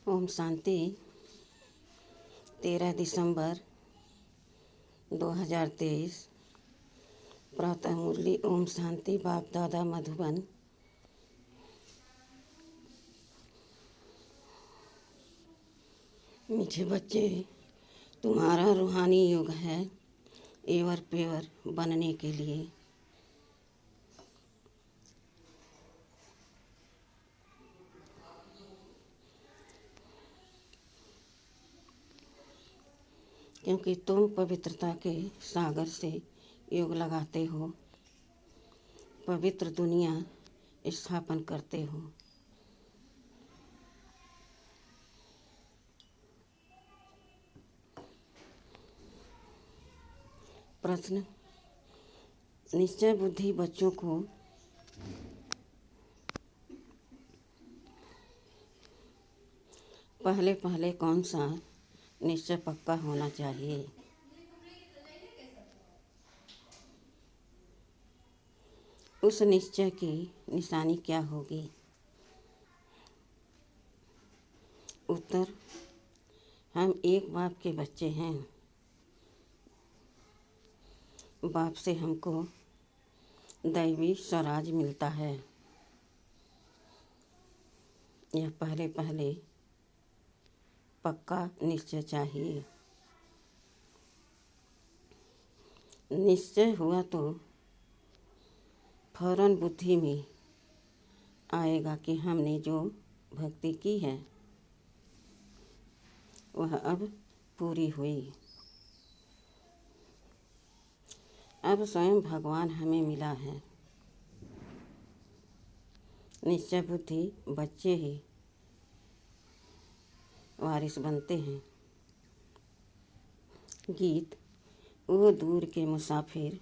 ओम शांति। 13 दिसंबर 2023। प्रातः मुरली। ओम शांति। बाप दादा मधुबन। मीठे बच्चे, तुम्हारा रूहानी युग है एवर पेवर बनने के लिए। क्योंकि तुम पवित्रता के सागर से योग लगाते हो, पवित्र दुनिया स्थापन करते हो। प्रश्न: निश्चय बुद्धि बच्चों को पहले पहले कौन सा निश्चय पक्का होना चाहिए? उस निश्चय की निशानी क्या होगी? उत्तर: हम एक बाप के बच्चे हैं। बाप से हमको दैवी स्वराज मिलता है। यह पहले पहले पक्का निश्चय चाहिए। निश्चय हुआ तो फौरन बुद्धि में आएगा कि हमने जो भक्ति की है वह अब पूरी हुई। अब स्वयं भगवान हमें मिला है। निश्चय बुद्धि बच्चे ही वारिस बनते हैं। गीत: वो दूर के मुसाफिर।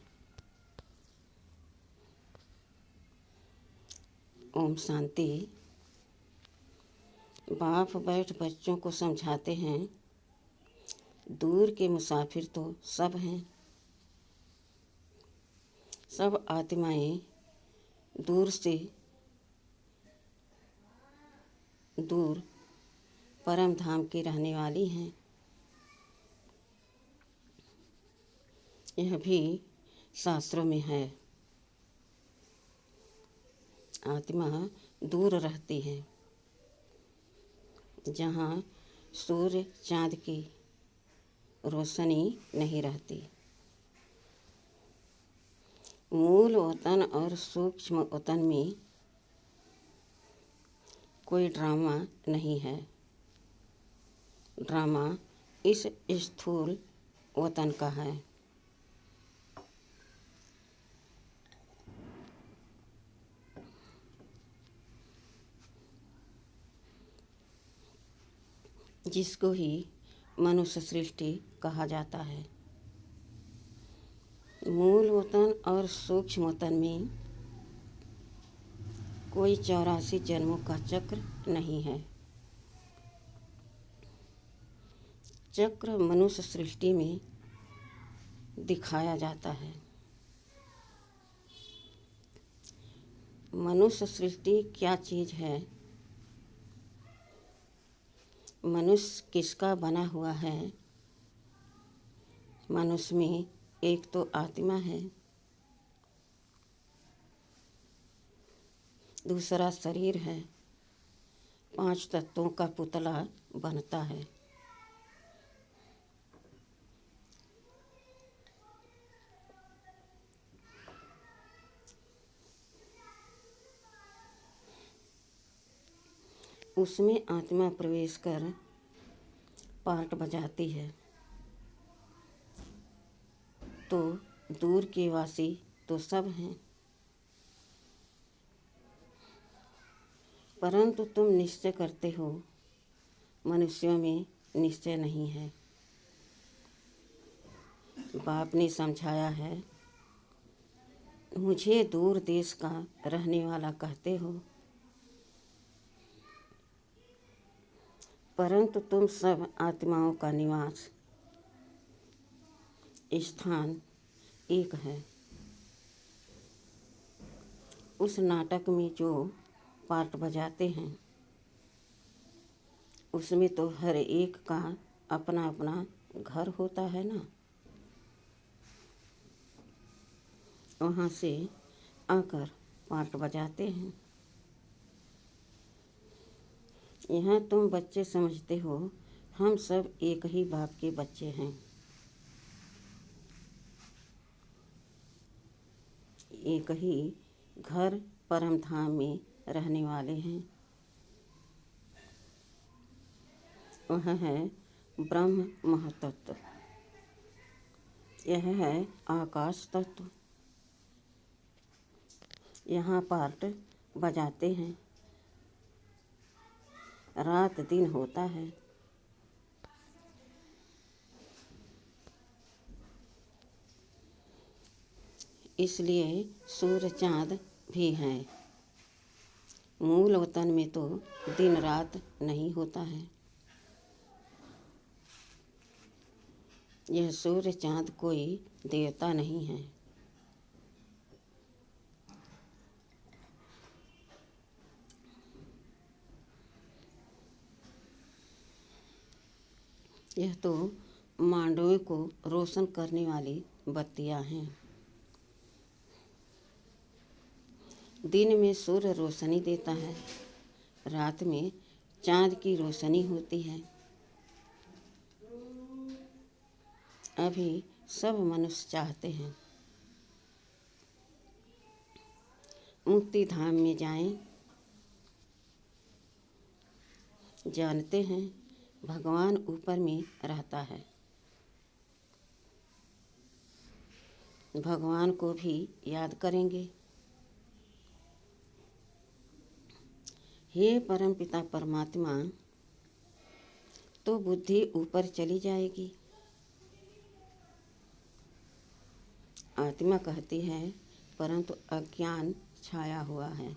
ओम शांति। बाप बैठ बच्चों को समझाते हैं, दूर के मुसाफिर तो सब हैं। सब आत्माएं दूर से दूर परम धाम की रहने वाली हैं। यह भी शास्त्रों में है। आत्मा दूर रहती है, जहाँ सूर्य चाँद की रोशनी नहीं रहती। मूल वतन और सूक्ष्म वतन में कोई ड्रामा नहीं है। ड्रामा इस स्थूल वतन का है। जिसको ही मनुष्य सृष्टि कहा जाता है। मूल वतन और सूक्ष्म वतन में कोई 84 जन्मों का चक्र नहीं है। चक्र मनुष्य सृष्टि में दिखाया जाता है। मनुष्य सृष्टि क्या चीज़ है? मनुष्य किसका बना हुआ है? मनुष्य में एक तो आत्मा है, दूसरा शरीर है। 5 तत्वों का पुतला बनता है। उसमें आत्मा प्रवेश कर पार्ट बजाती है। तो दूर के वासी तो सब हैं, परंतु तुम निश्चय करते हो मनुष्यों में निश्चय नहीं है। बाप ने समझाया है, मुझे दूर देश का रहने वाला कहते हो, परंतु तुम सब आत्माओं का निवास स्थान एक है। उस नाटक में जो पार्ट बजाते हैं उसमें तो हर एक का अपना अपना घर होता है ना। वहाँ से आकर पाट बजाते हैं। यहाँ तुम बच्चे समझते हो हम सब एक ही बाप के बच्चे हैं, एक ही घर परम धाम में रहने वाले हैं। वह है ब्रह्म महतत्व, यह है आकाश तत्व। यहाँ पार्ट बजाते हैं, रात दिन होता है। इसलिए सूर्य चाँद भी हैं। मूल वतन में तो दिन रात नहीं होता है। यह सूर्य चाँद कोई देवता नहीं है। यह तो मांडवे को रोशन करने वाली बत्तियां हैं। दिन में सूर्य रोशनी देता है, रात में चाँद की रोशनी होती है। अभी सब मनुष्य चाहते हैं मुक्ति धाम में जाएं। जानते हैं भगवान ऊपर में रहता है। भगवान को भी याद करेंगे। हे परमपिता परमात्मा, तो बुद्धि ऊपर चली जाएगी। आत्मा कहती है परंतु अज्ञान छाया हुआ है।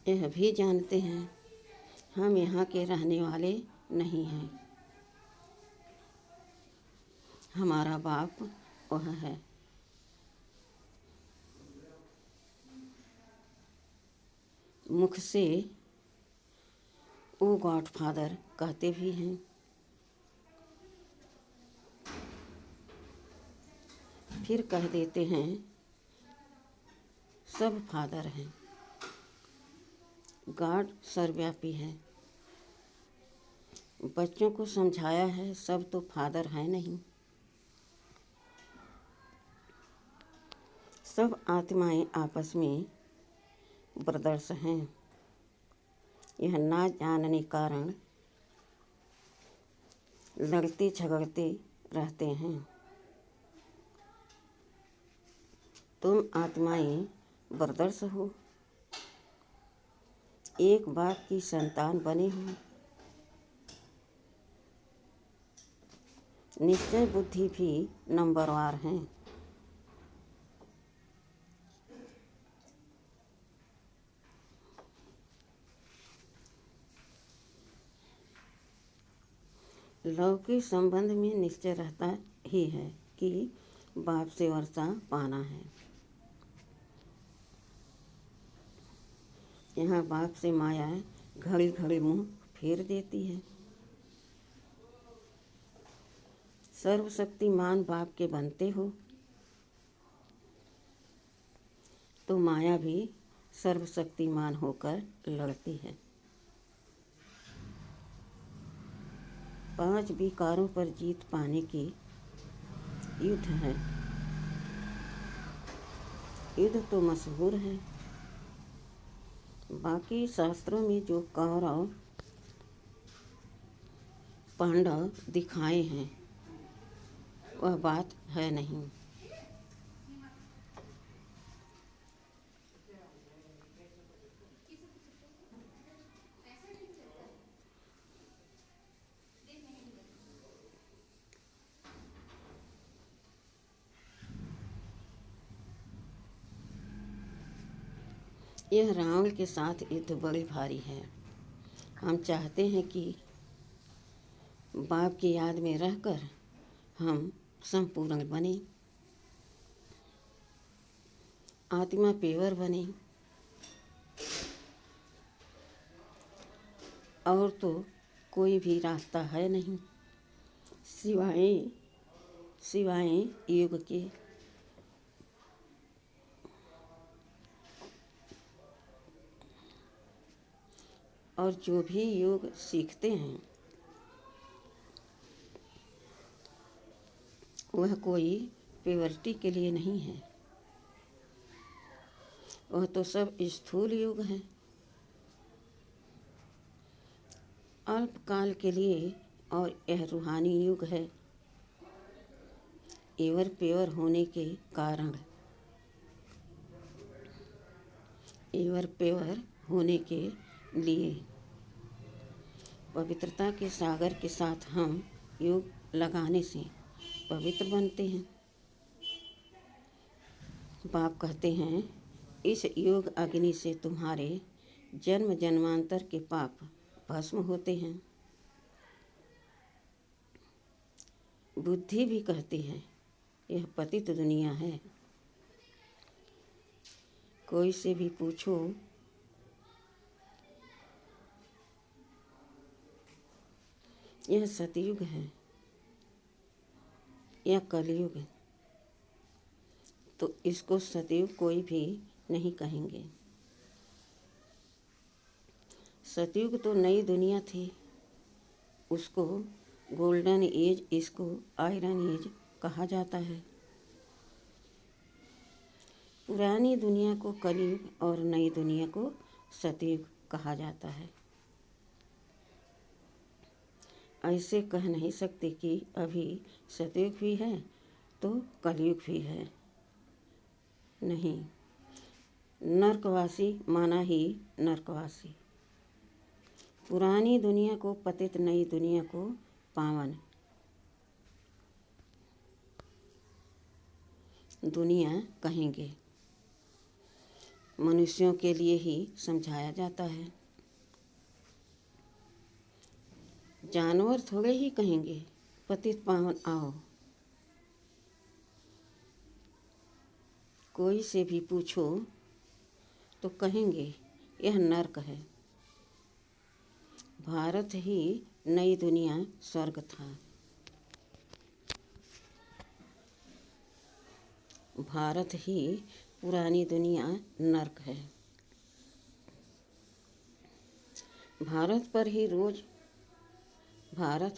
यह भी जानते हैं हम यहाँ के रहने वाले नहीं हैं। हमारा बाप वह है। मुख से ओ गॉड फादर कहते भी हैं। फिर कह देते हैं सब फादर हैं। गॉड सर्वव्यापी है। बच्चों को समझाया है सब तो फादर है नहीं। सब आत्माएं आपस में ब्रदर्स हैं। यह ना जानने कारण लड़ते झगड़ते रहते हैं। तुम आत्माएं ब्रदर्स हो, एक बाप की संतान बने हो। निश्चय बुद्धि भी नंबरवार हैं। लौकिक संबंध में निश्चय रहता ही है कि बाप से वर्षा पाना है। यहाँ बाप से माया घड़ी घड़ी मुँह फेर देती है। सर्वशक्तिमान बाप के बनते हो तो माया भी सर्वशक्तिमान होकर लड़ती है। 5 विकारों पर जीत पाने की युद्ध है। युद्ध तो मशहूर है। बाकी शास्त्रों में जो कौरव पांडव दिखाए हैं वह बात है नहीं। यह रावण के साथ युद्ध बड़ी भारी है। हम चाहते हैं कि बाप की याद में रहकर हम संपूर्ण बने। आत्मा पेवर बने। और तो कोई भी रास्ता है नहीं सिवाय योग के। और जो भी योग सीखते हैं वह कोई प्योरिटी के लिए नहीं है, वह तो सब स्थूल योग है, अल्पकाल के लिए। और यह रूहानी युग है, एवर पेवर होने के कारण, एवर पेवर होने के लिए पवित्रता के सागर के साथ हम योग लगाने से पवित्र बनते हैं। बाप कहते हैं, इस योग अग्नि से तुम्हारे जन्म जन्मांतर के पाप भस्म होते हैं। बुद्धि भी कहती है, यह पतित दुनिया है। कोई से भी पूछो, यह सतयुग है या कलयुग है, तो इसको सतयुग कोई भी नहीं कहेंगे। सतयुग तो नई दुनिया थी, उसको गोल्डन एज, इसको आयरन एज कहा जाता है। पुरानी दुनिया को कलयुग और नई दुनिया को सतयुग कहा जाता है। ऐसे कह नहीं सकते कि अभी सतयुग भी है तो कलयुग भी है, नहीं। नरकवासी माना ही नरकवासी। पुरानी दुनिया को पतित, नई दुनिया को पावन दुनिया कहेंगे। मनुष्यों के लिए ही समझाया जाता है, जानवर थोड़े ही कहेंगे पतित पावन आओ। कोई से भी पूछो तो कहेंगे यह नर्क है। भारत ही नई दुनिया स्वर्ग था, भारत ही पुरानी दुनिया नर्क है। भारत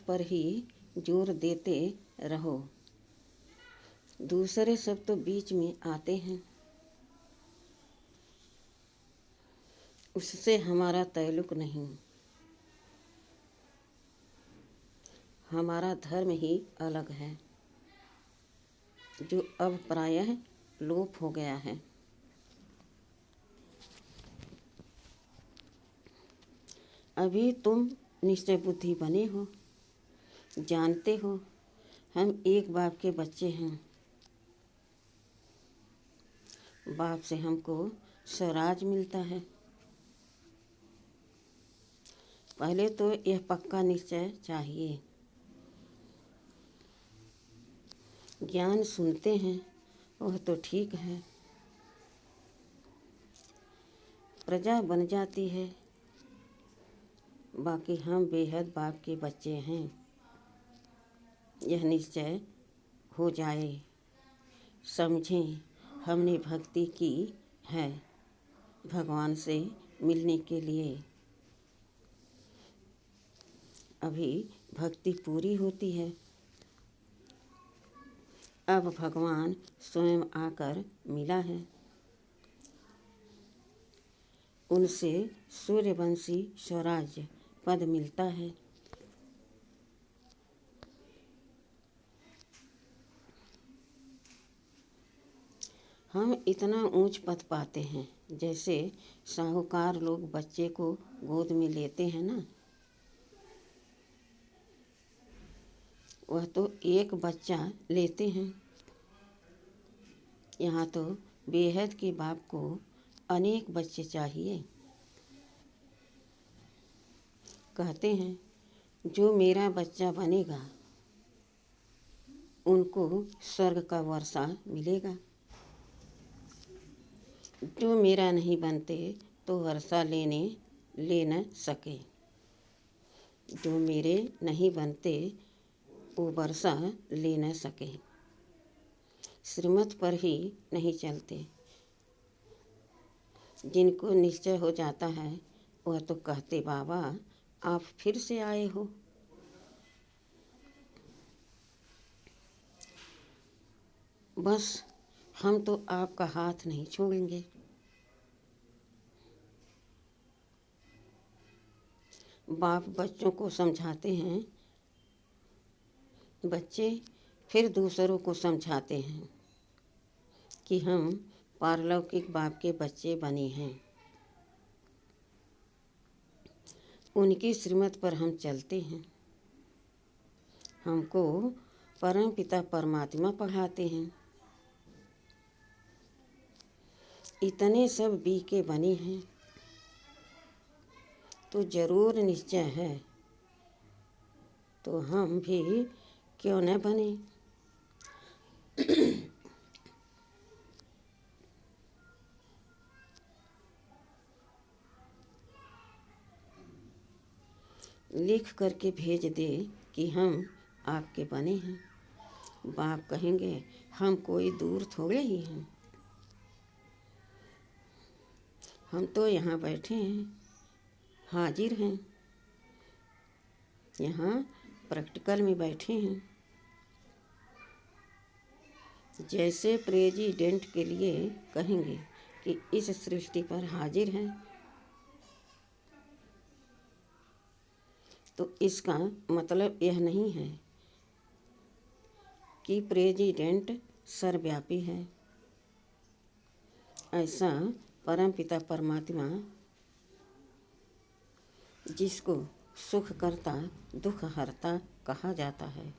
पर ही जोर देते रहो, दूसरे सब तो बीच में आते हैं, उससे हमारा ताल्लुक नहीं। हमारा धर्म ही अलग है, जो अब प्रायः लोप हो गया है। अभी तुम निश्चय बुद्धि बने हो, जानते हो हम एक बाप के बच्चे हैं। बाप से हमको स्वराज मिलता है। पहले तो यह पक्का निश्चय चाहिए। ज्ञान सुनते हैं वह तो ठीक है, प्रजा बन जाती है, बाकी हम बेहद बाप के बच्चे हैं, यह निश्चय हो जाए। समझें हमने भक्ति की है भगवान से मिलने के लिए। अभी भक्ति पूरी होती है, अब भगवान स्वयं आकर मिला है। उनसे सूर्यवंशी स्वराज्य पद मिलता है। हम इतना ऊंच पद पाते हैं, जैसे साहूकार लोग बच्चे को गोद में लेते हैं ना, वह तो एक बच्चा लेते हैं। यहाँ तो बेहद के बाप को अनेक बच्चे चाहिए। कहते हैं जो मेरा बच्चा बनेगा उनको स्वर्ग का वर्षा मिलेगा। जो मेरा नहीं बनते तो वर्षा ले न सके। जो मेरे नहीं बनते वो वर्षा ले न सके। श्रीमत पर ही नहीं चलते। जिनको निश्चय हो जाता है वह तो कहते बाबा आप फिर से आए हो। बस हम तो आपका हाथ नहीं छोड़ेंगे। बाप बच्चों को समझाते हैं, बच्चे फिर दूसरों को समझाते हैं कि हम पारलौकिक बाप के बच्चे बने हैं। उनकी श्रीमत पर हम चलते हैं। हमको परम पिता परमात्मा पढ़ाते हैं। इतने सब बी के बने हैं तो जरूर निश्चय है तो हम भी क्यों न बने। लिख करके भेज दे कि हम आपके बने हैं। बाप कहेंगे हम कोई दूर थोड़े ही हैं, हम तो यहाँ बैठे हैं, हाजिर हैं, यहाँ प्रैक्टिकल में बैठे हैं। जैसे प्रेसिडेंट के लिए कहेंगे कि इस सृष्टि पर हाजिर हैं, तो इसका मतलब यह नहीं है कि प्रेसिडेंट सर्वव्यापी है। ऐसा परमपिता परमात्मा जिसको सुख करता दुख हरता कहा जाता है।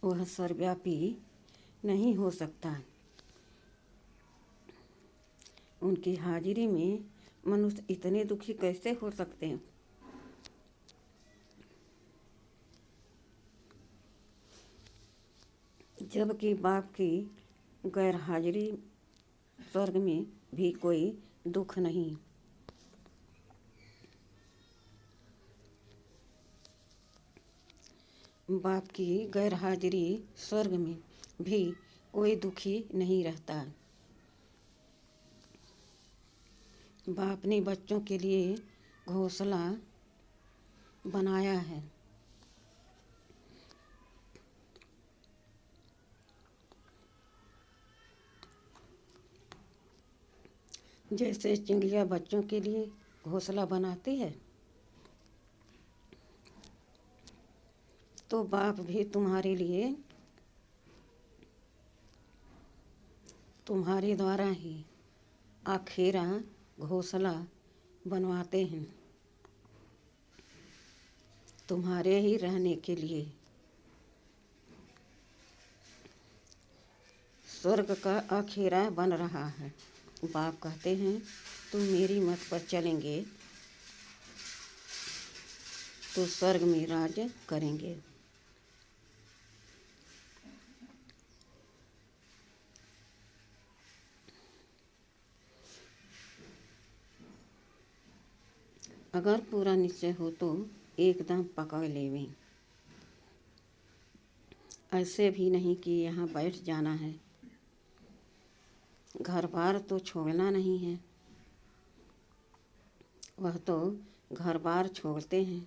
वह सर्वव्यापी नहीं हो सकता। उनकी हाजिरी में मनुष्य इतने दुखी कैसे हो सकते हैं। जबकि बाप की गैर हाजिरी स्वर्ग में भी कोई दुख नहीं। बाप की गैर हाजिरी स्वर्ग में भी कोई दुखी नहीं रहता। बाप ने बच्चों के लिए घोंसला बनाया है। जैसे चिड़िया बच्चों के लिए घोंसला बनाती है, तो बाप भी तुम्हारे लिए तुम्हारे द्वारा ही आखेरा घोंसला बनवाते हैं, तुम्हारे ही रहने के लिए। स्वर्ग का आखेरा बन रहा है। बाप कहते हैं तुम मेरी मत पर चलेंगे तो स्वर्ग में राज करेंगे। अगर पूरा निश्चय हो तो एकदम पकड़ लेवें। ऐसे भी नहीं कि यहाँ बैठ जाना है। घर बार तो छोड़ना नहीं है। वह तो घर बार छोड़ते हैं।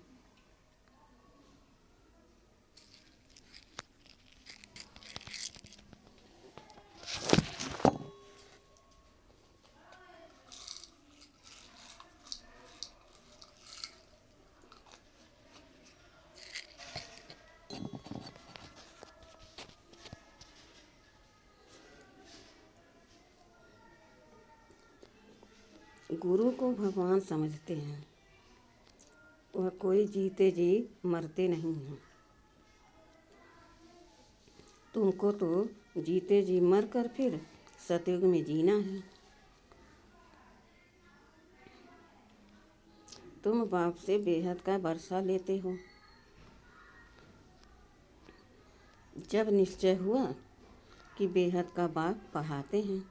गुरु को भगवान समझते हैं। वह कोई जीते जी मरते नहीं हैं। तुमको तो जीते जी मर कर फिर सतयुग में जीना है। तुम बाप से बेहद का वर्षा लेते हो। जब निश्चय हुआ कि बेहद का बाप पढ़ाते हैं,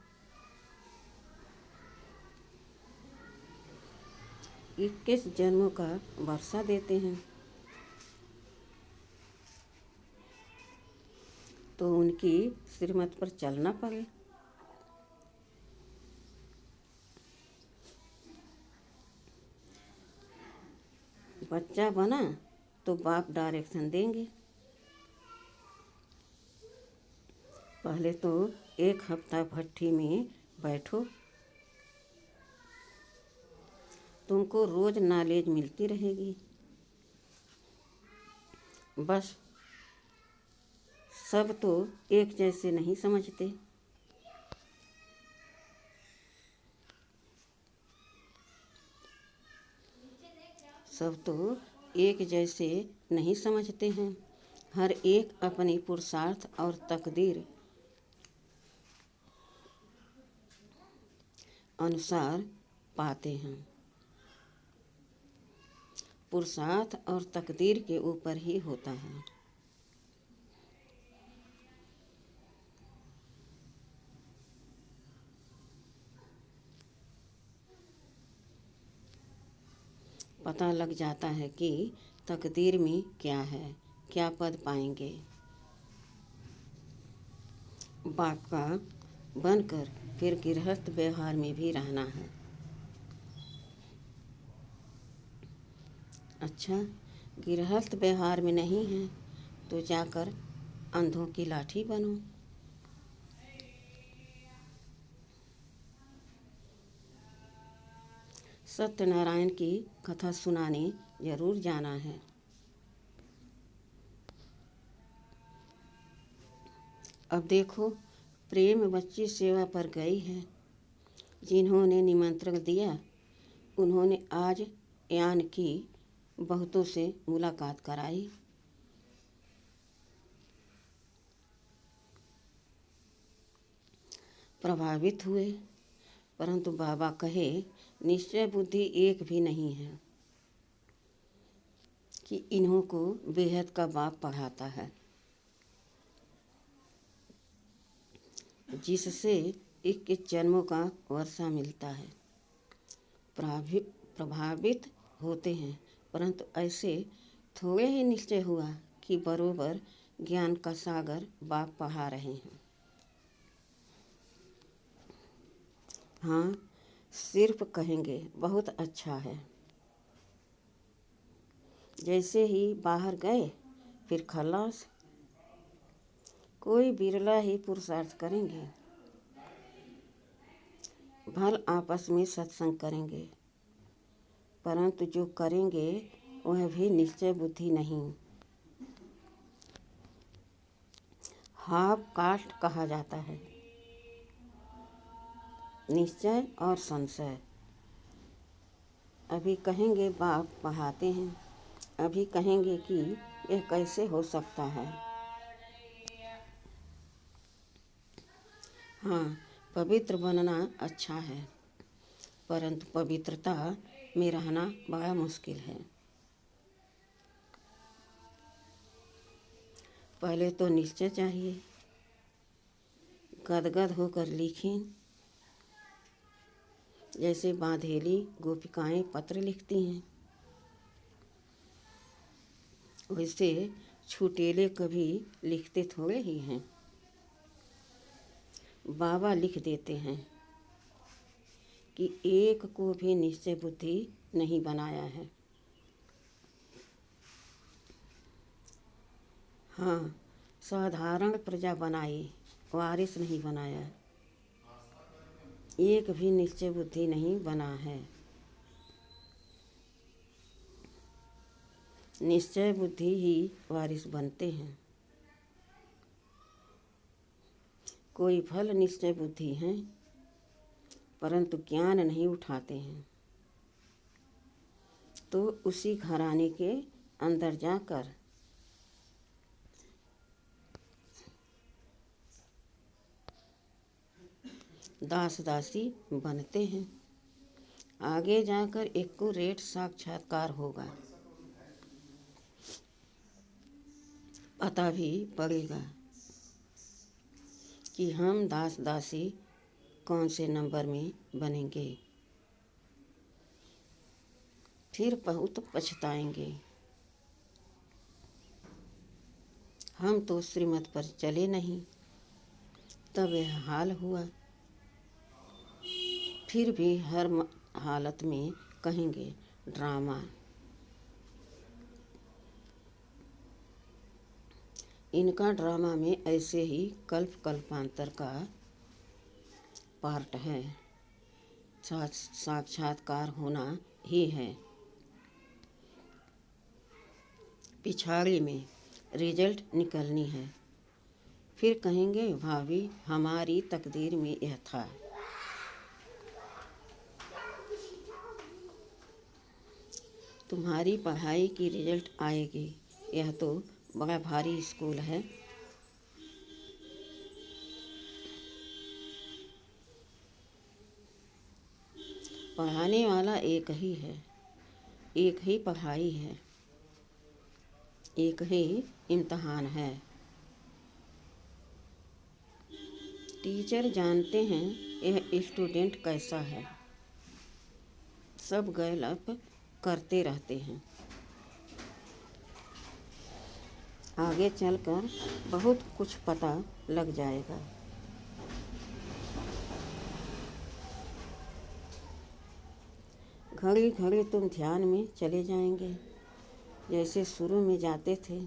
21 जन्मों का वर्षा देते हैं, तो उनकी श्रीमत पर चलना पड़े। बच्चा बना तो बाप डायरेक्शन देंगे। पहले तो 1 हफ्ता भट्ठी में बैठो, तुमको रोज नॉलेज मिलती रहेगी। बस सब तो एक जैसे नहीं समझते। सब तो एक जैसे नहीं समझते हैं। हर एक अपनी पुरुषार्थ और तकदीर अनुसार पाते हैं। पुरुषार्थ और तकदीर के ऊपर ही होता है। पता लग जाता है कि तकदीर में क्या है, क्या पद पाएंगे। बाप का बनकर फिर गृहस्थ व्यवहार में भी रहना है। अच्छा, गृहस्थ व्यवहार में नहीं है तो जाकर अंधों की लाठी बनो। सत्यनारायण की कथा सुनाने जरूर जाना है। अब देखो, प्रेम बच्ची सेवा पर गई है। जिन्होंने निमंत्रण दिया उन्होंने आज यान की बहुतों से मुलाकात कराई। प्रभावित हुए, परंतु बाबा कहे निश्चय बुद्धि एक भी नहीं है कि इन्हों को बेहद का बाप पढ़ाता है, जिससे 21 जन्मों का वर्षा मिलता है। प्रभावित होते हैं, परंतु ऐसे थोड़े ही निश्चय हुआ कि बरोबर ज्ञान का सागर बाप पढ़ा रहे हैं। हाँ, सिर्फ कहेंगे बहुत अच्छा है। जैसे ही बाहर गए फिर खलास। कोई बिरला ही पुरुषार्थ करेंगे, भल आपस में सत्संग करेंगे, परंतु जो करेंगे वह भी निश्चय बुद्धि नहीं। हाफ कास्ट कहा जाता है। निश्चय और संशय। अभी कहेंगे बाप पढ़ाते हैं, अभी कहेंगे कि यह कैसे हो सकता है। हाँ, पवित्र बनना अच्छा है, परंतु पवित्रता में रहना बड़ा मुश्किल है। पहले तो निश्चय चाहिए। गदगद होकर लिखें, जैसे बांधेली गोपिकाएं पत्र लिखती हैं, वैसे छुटेले कभी लिखते थोड़े ही हैं। बाबा लिख देते हैं कि एक को भी निश्चय बुद्धि नहीं बनाया है। हाँ, साधारण प्रजा बनाई, वारिस नहीं बनाया। एक भी निश्चय बुद्धि नहीं बना है। निश्चय बुद्धि ही वारिस बनते हैं। कोई फल निश्चय बुद्धि हैं, परंतु ज्ञान नहीं उठाते हैं, तो उसी घराने के अंदर जाकर दास दासी बनते हैं। आगे जाकर एक्यूरेट साक्षात्कार होगा, पता भी पड़ेगा कि हम दास दासी कौन से नंबर में बनेंगे। फिर बहुत पछताएंगे, हम तो श्रीमत पर चले नहीं, तब यह हाल हुआ। फिर भी हर हालत में कहेंगे ड्रामा। इनका ड्रामा में ऐसे ही कल्प कल्पांतर का पार्ट है, साक्षात्कार होना ही है। पिछाड़ी में रिजल्ट निकलनी है, फिर कहेंगे भाभी हमारी तकदीर में यह था। तुम्हारी पढ़ाई की रिजल्ट आएगी, यह तो बड़ा भारी स्कूल है। पढ़ाने वाला एक ही है, एक ही पढ़ाई है, एक ही इम्तहान है। टीचर जानते हैं यह स्टूडेंट कैसा है, सब गैलअप करते रहते हैं। आगे चलकर बहुत कुछ पता लग जाएगा। घड़ी घड़ी तुम ध्यान में चले जाएंगे, जैसे शुरू में जाते थे।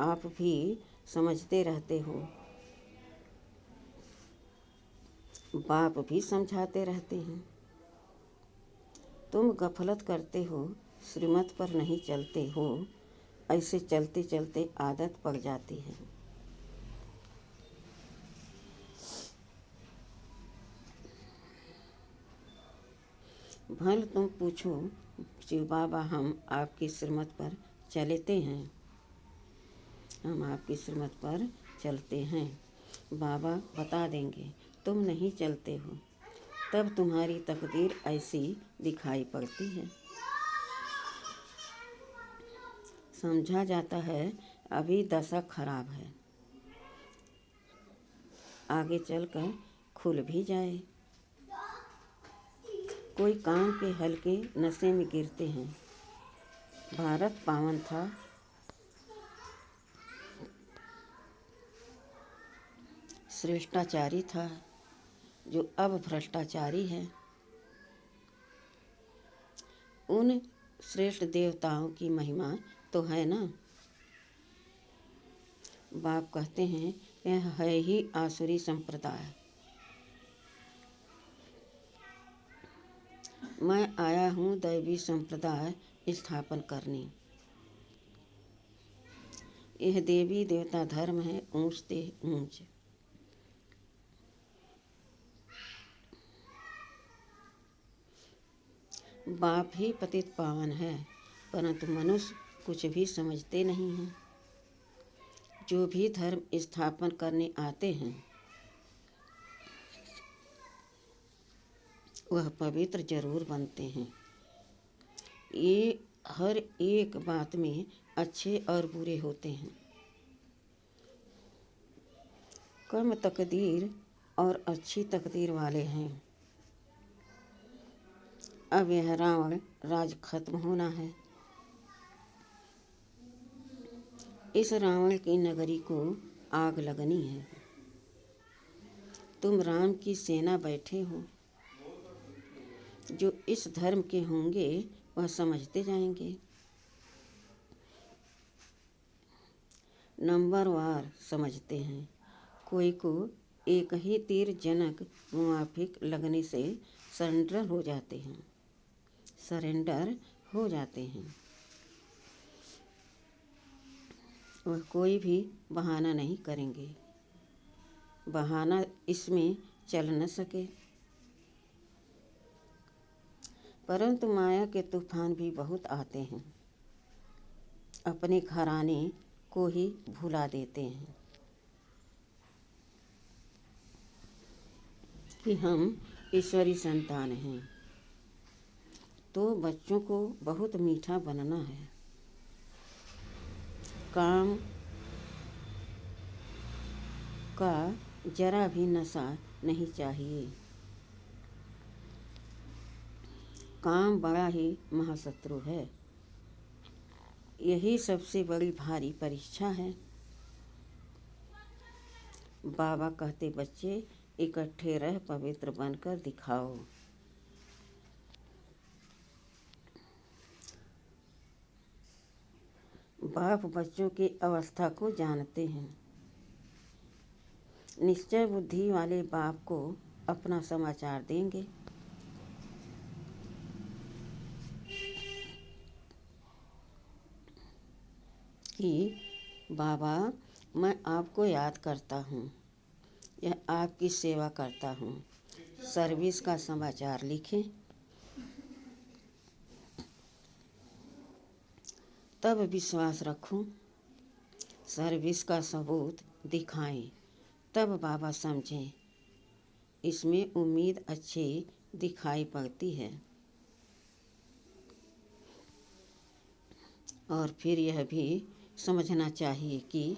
आप भी समझते रहते हो, बाप भी समझाते रहते हैं। तुम गफलत करते हो, श्रीमत पर नहीं चलते हो। ऐसे चलते चलते आदत पड़ जाती है। भले तुम पूछो शिव बाबा हम आपकी श्रीमत पर चलते हैं, हम आपकी श्रीमत पर चलते हैं। बाबा बता देंगे तुम नहीं चलते हो, तब तुम्हारी तकदीर ऐसी दिखाई पड़ती है। समझा जाता है अभी दशा खराब है, आगे चलकर खुल भी जाए। कोई काम के हल्के नशे में गिरते हैं। भारत पावन था, श्रेष्ठाचारी था, जो अब भ्रष्टाचारी है। उन श्रेष्ठ देवताओं की महिमा तो है ना। बाप कहते हैं यह है ही आसुरी संप्रदाय। मैं आया हूँ दैवी संप्रदाय स्थापन करने। यह देवी देवता धर्म है ऊंच से ऊंच। बाप ही पतित पावन है, परंतु मनुष्य कुछ भी समझते नहीं हैं। जो भी धर्म स्थापन करने आते हैं वह पवित्र जरूर बनते हैं। ये हर एक बात में अच्छे और बुरे होते हैं। कम तकदीर और अच्छी तकदीर वाले हैं। अब यह रावण राज खत्म होना है। इस रावण की नगरी को आग लगनी है। तुम राम की सेना बैठे हो। जो इस धर्म के होंगे वह समझते जाएंगे। नंबरवार समझते हैं। कोई को एक ही तीर जनक मुआफिक लगने से सरेंडर हो जाते हैं। वह कोई भी बहाना नहीं करेंगे। बहाना इसमें चल न सके। परंतु माया के तूफान भी बहुत आते हैं, अपने घराने को ही भुला देते हैं कि हम ईश्वरी संतान हैं। तो बच्चों को बहुत मीठा बनना है। काम का जरा भी नशा नहीं चाहिए। काम बड़ा ही महाशत्रु है। यही सबसे बड़ी भारी परीक्षा है। बाबा कहते, बच्चे इकट्ठे रह पवित्र बनकर दिखाओ। बाप बच्चों की अवस्था को जानते हैं। निश्चय बुद्धि वाले बाप को अपना समाचार देंगे। कि बाबा, मैं आपको याद करता हूँ, यह आपकी सेवा करता हूँ। सर्विस का समाचार लिखें, तब विश्वास रखूं। सर्विस का सबूत दिखाएं, तब बाबा समझें। इसमें उम्मीद अच्छी दिखाई पड़ती है। और फिर यह भी समझना चाहिए कि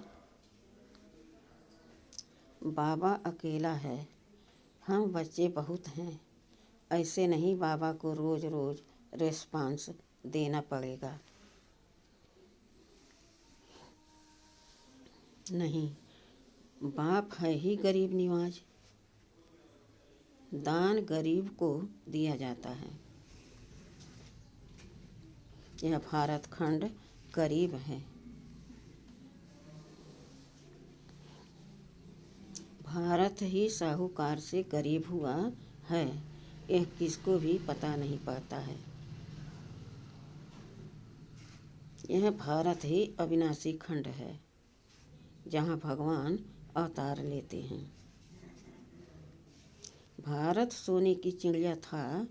बाबा अकेला है, हम बच्चे बहुत हैं। ऐसे नहीं बाबा को रोज़ रोज़ रिस्पांस देना पड़ेगा। नहीं, बाप है ही गरीब निवाज। दान गरीब को दिया जाता है। यह भारत खंड गरीब है। भारत ही साहूकार से गरीब हुआ है, यह किसको भी पता नहीं पड़ता है। यह भारत ही अविनाशी खंड है, जहाँ भगवान अवतार लेते हैं। भारत सोने की चिड़िया था,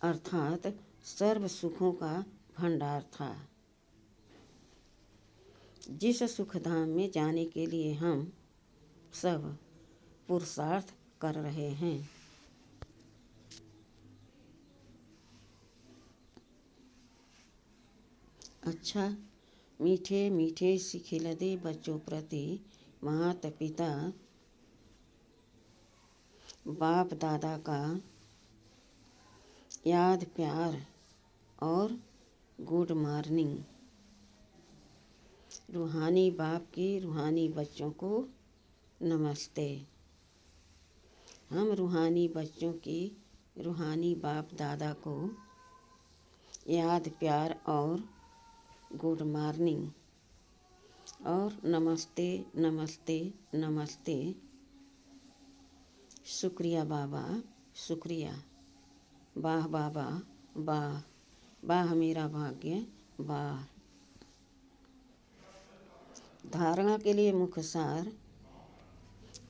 अर्थात सर्व सुखों का भंडार था। जिस सुखधाम में जाने के लिए हम सब पुरुषार्थ कर रहे हैं, अच्छा मीठे मीठे सिखिलदे बच्चों प्रति माता पिता बाप दादा का याद प्यार और गुड मॉर्निंग। रूहानी बाप के रूहानी बच्चों को नमस्ते। हम रूहानी बच्चों की रूहानी बाप दादा को याद प्यार और गुड मॉर्निंग और नमस्ते नमस्ते नमस्ते। शुक्रिया बाबा, शुक्रिया। वाह बाबा, वाह वाह मेरा भाग्य, वाह। धारणा के लिए मुख्य सार।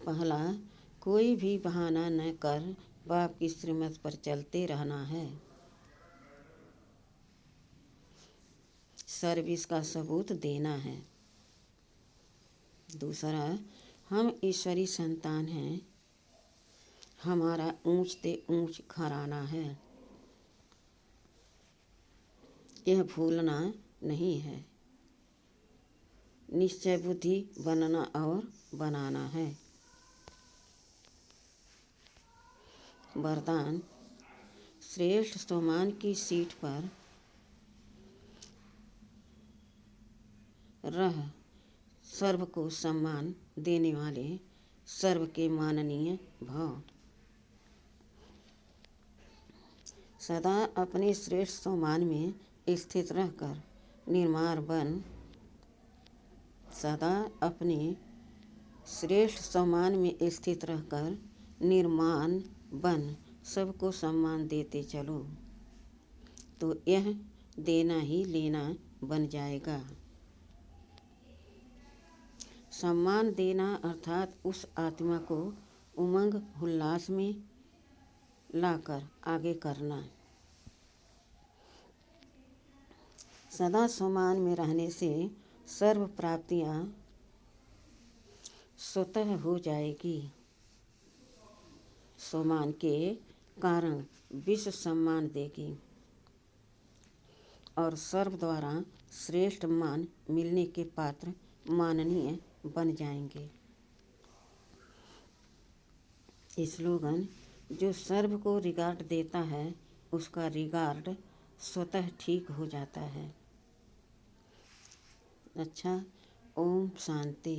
पहला, कोई भी बहाना न कर बाप की श्रीमत पर चलते रहना है। सर्विस का सबूत देना है। दूसरा, हम ईश्वरी संतान हैं, हमारा ऊंचते ऊंच घराना है, यह भूलना नहीं है। निश्चय बुद्धि बनना और बनाना है। वरदान, श्रेष्ठ स्वमान की सीट पर रह सर्व को सम्मान देने वाले सर्व के माननीय भव। सदा अपने श्रेष्ठ सम्मान में स्थित रहकर निर्माण बन। सदा अपने श्रेष्ठ सम्मान में स्थित रहकर निर्माण बन सबको सम्मान देते चलो, तो यह देना ही लेना बन जाएगा। सम्मान देना अर्थात उस आत्मा को उमंग उल्लास में लाकर आगे करना। सदा सम्मान में रहने से सर्व प्राप्तियां स्वतः हो जाएगी। सम्मान के कारण विश्व सम्मान देगी और सर्व द्वारा श्रेष्ठ मान मिलने के पात्र माननीय बन जाएंगे। स्लोगन: जो सर्व को रिगार्ड देता है उसका रिगार्ड स्वतः ठीक हो जाता है। अच्छा, ओम शांति।